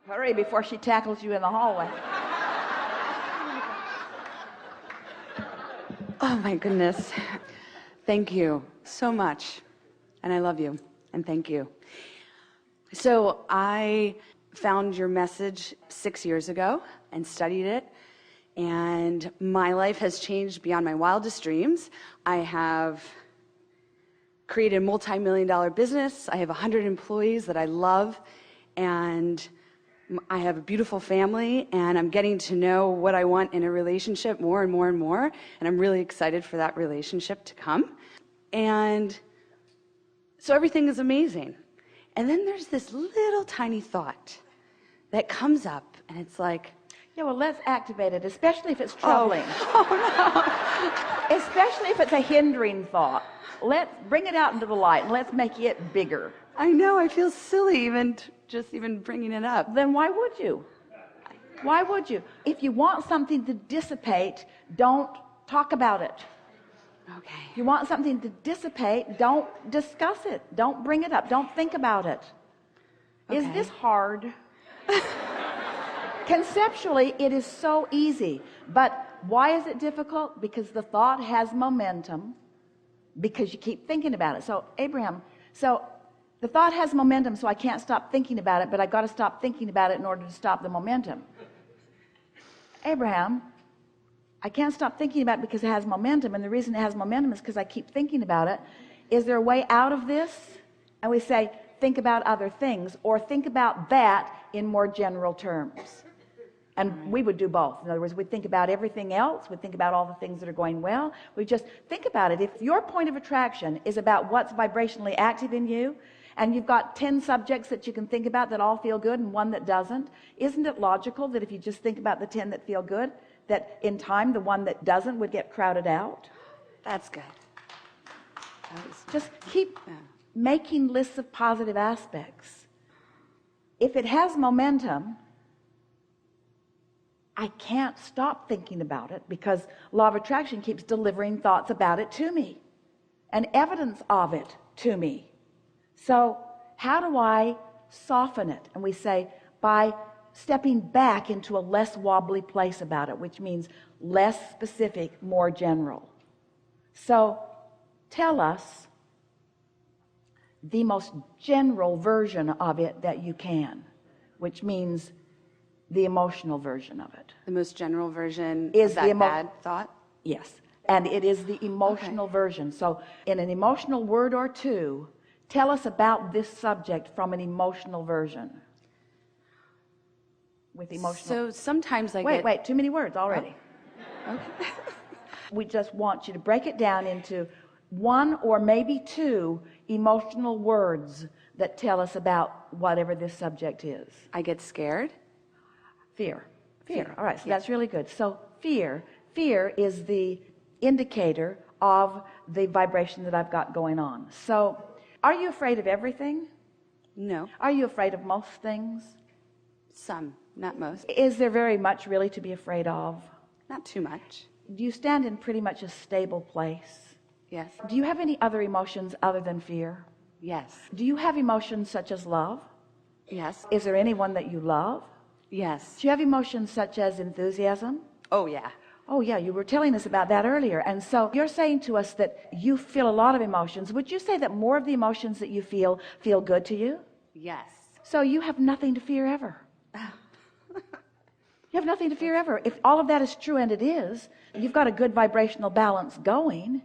Hurry before she tackles you in the hallway. Oh my goodness. Thank you so much. And I love you. And thank you. So I found your message 6 years ago and studied it. And my life has changed beyond my wildest dreams. I have created a multi-million-dollar business. I have 100 employees that I love. And I have a beautiful family, and I'm getting to know what I want in a relationship more and more and more, and I'm really excited for that relationship to come. And so everything is amazing. And then there's this little tiny thought that comes up, and it's like, yeah, well, let's activate it, especially if it's troubling. Oh no. Especially if it's a hindering thought. Let's bring it out into the light, and let's make it bigger. I know, I feel silly just even bringing it up. Then why would you? Why would you? If you want something to dissipate, don't talk about it. Okay. If you want something to dissipate, don't discuss it. Don't bring it up. Don't think about it. Okay. Is this hard? Conceptually, it is so easy. But why is it difficult? Because the thought has momentum, because you keep thinking about it. So, Abraham, the thought has momentum, so I can't stop thinking about it, but I've got to stop thinking about it in order to stop the momentum. Abraham, I can't stop thinking about it because it has momentum, and the reason it has momentum is because I keep thinking about it. Is there a way out of this? And we say, think about other things, or think about that in more general terms. And we would do both. In other words, we'd think about everything else. We'd think about all the things that are going well. We just think about it. If your point of attraction is about what's vibrationally active in you, and you've got 10 subjects that you can think about that all feel good and one that doesn't, isn't it logical that if you just think about the 10 that feel good, that in time the one that doesn't would get crowded out? That's good. Just keep making lists of positive aspects. If it has momentum, I can't stop thinking about it because law of attraction keeps delivering thoughts about it to me and evidence of it to me. So how do I soften it? And we say by stepping back into a less wobbly place about it, which means less specific, more general. So tell us the most general version of it that you can, which means the emotional version of it. The most general version is of that bad thought? Yes. And it is the emotional version. So in an emotional word or two, tell us about this subject from an emotional version. With emotional. So sometimes I Wait, too many words already. Oh. Okay. We just want you to break it down into one or maybe two emotional words that tell us about whatever this subject is. I get scared. Fear. All right, so that's really good. So fear is the indicator of the vibration that I've got going on. So are you afraid of everything? No. Are you afraid of most things? Some, not most. Is there very much really to be afraid of? Not too much. Do you stand in pretty much a stable place? Yes. Do you have any other emotions other than fear? Yes. Do you have emotions such as love? Yes. Is there anyone that you love? Yes. Do you have emotions such as enthusiasm? Oh yeah. Oh yeah, you were telling us about that earlier. And so you're saying to us that you feel a lot of emotions. Would you say that more of the emotions that you feel good to you? Yes. So you have nothing to fear ever. You have nothing to fear ever. If all of that is true, and it is, you've got a good vibrational balance going.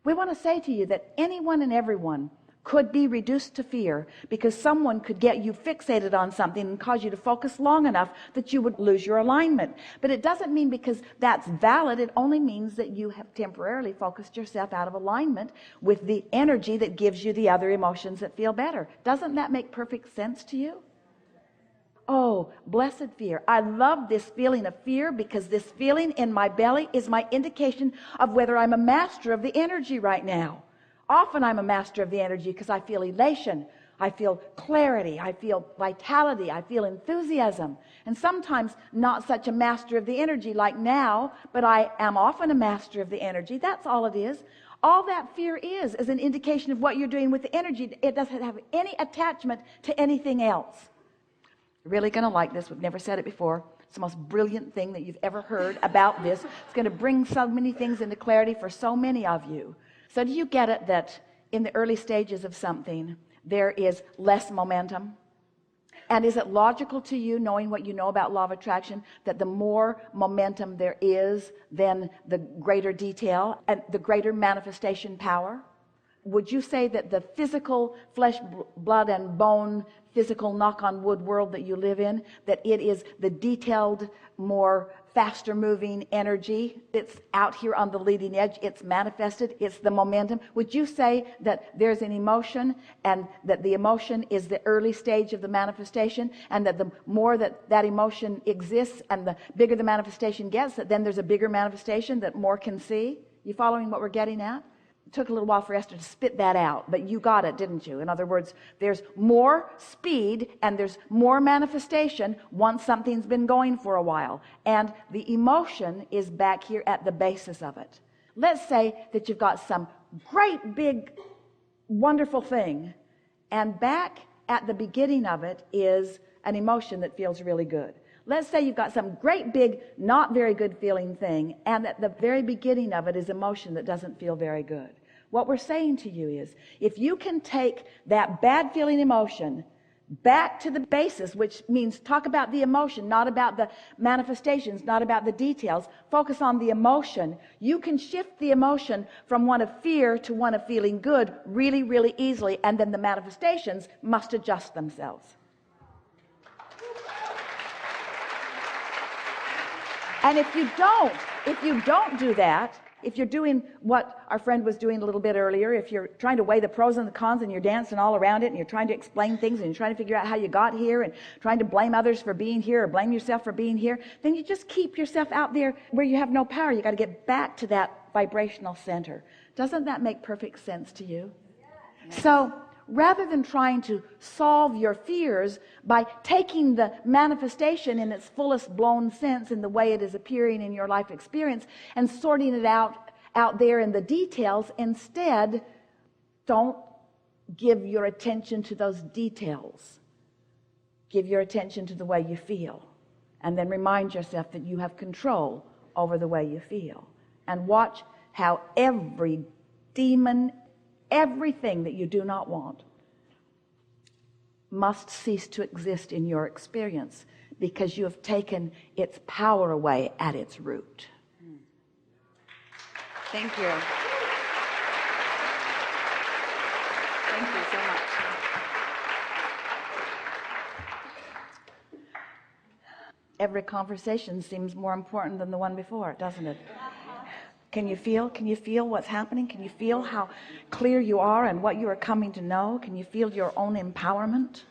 We want to say to you that anyone and everyone could be reduced to fear because someone could get you fixated on something and cause you to focus long enough that you would lose your alignment. But it doesn't mean because that's valid. It only means that you have temporarily focused yourself out of alignment with the energy that gives you the other emotions that feel better. Doesn't that make perfect sense to you? Oh, blessed fear. I love this feeling of fear because this feeling in my belly is my indication of whether I'm a master of the energy right now. Often I'm a master of the energy because I feel elation, I feel clarity, I feel vitality, I feel enthusiasm. And sometimes not such a master of the energy like now, but I am often a master of the energy. That's all it is. All that fear is an indication of what you're doing with the energy. It doesn't have any attachment to anything else. really going to like this. We've never said it before. It's the most brilliant thing that you've ever heard about this. It's going to bring so many things into clarity for so many of you. So do you get it that in the early stages of something there is less momentum? And is it logical to you, knowing what you know about law of attraction, that the more momentum there is, then the greater detail and the greater manifestation power? Would you say that the physical flesh, blood and bone, physical knock on wood world that you live in, that it is the detailed, more faster moving energy that's out here on the leading edge? It's manifested, it's the momentum. Would you say that there's an emotion, and that the emotion is the early stage of the manifestation, and that the more that that emotion exists and the bigger the manifestation gets, that then there's a bigger manifestation that more can see? You following what we're getting at? It took a little while for Esther to spit that out, but you got it, didn't you? In other words, there's more speed and there's more manifestation once something's been going for a while, and the emotion is back here at the basis of it. Let's say that you've got some great big wonderful thing, and back at the beginning of it is an emotion that feels really good. Let's say you've got some great big not very good feeling thing, and at the very beginning of it is emotion that doesn't feel very good. What we're saying to you is, if you can take that bad feeling emotion back to the basis, which means talk about the emotion, not about the manifestations, not about the details, focus on the emotion, you can shift the emotion from one of fear to one of feeling good really, really easily, and then the manifestations must adjust themselves. And if you don't do that, if you're doing what our friend was doing a little bit earlier, if you're trying to weigh the pros and the cons and you're dancing all around it, and you're trying to explain things and you're trying to figure out how you got here and trying to blame others for being here or blame yourself for being here, then you just keep yourself out there where you have no power. You got to get back to that vibrational center. Doesn't that make perfect sense to you? So rather than trying to solve your fears by taking the manifestation in its fullest blown sense in the way it is appearing in your life experience and sorting it out there in the details, instead, don't give your attention to those details. Give your attention to the way you feel, and then remind yourself that you have control over the way you feel, and watch how every demon, everything that you do not want, must cease to exist in your experience, because you have taken its power away at its root. Thank you. Thank you so much. Every conversation seems more important than the one before, doesn't it? Can you feel what's happening? Can you feel how clear you are and what you are coming to know? Can you feel your own empowerment?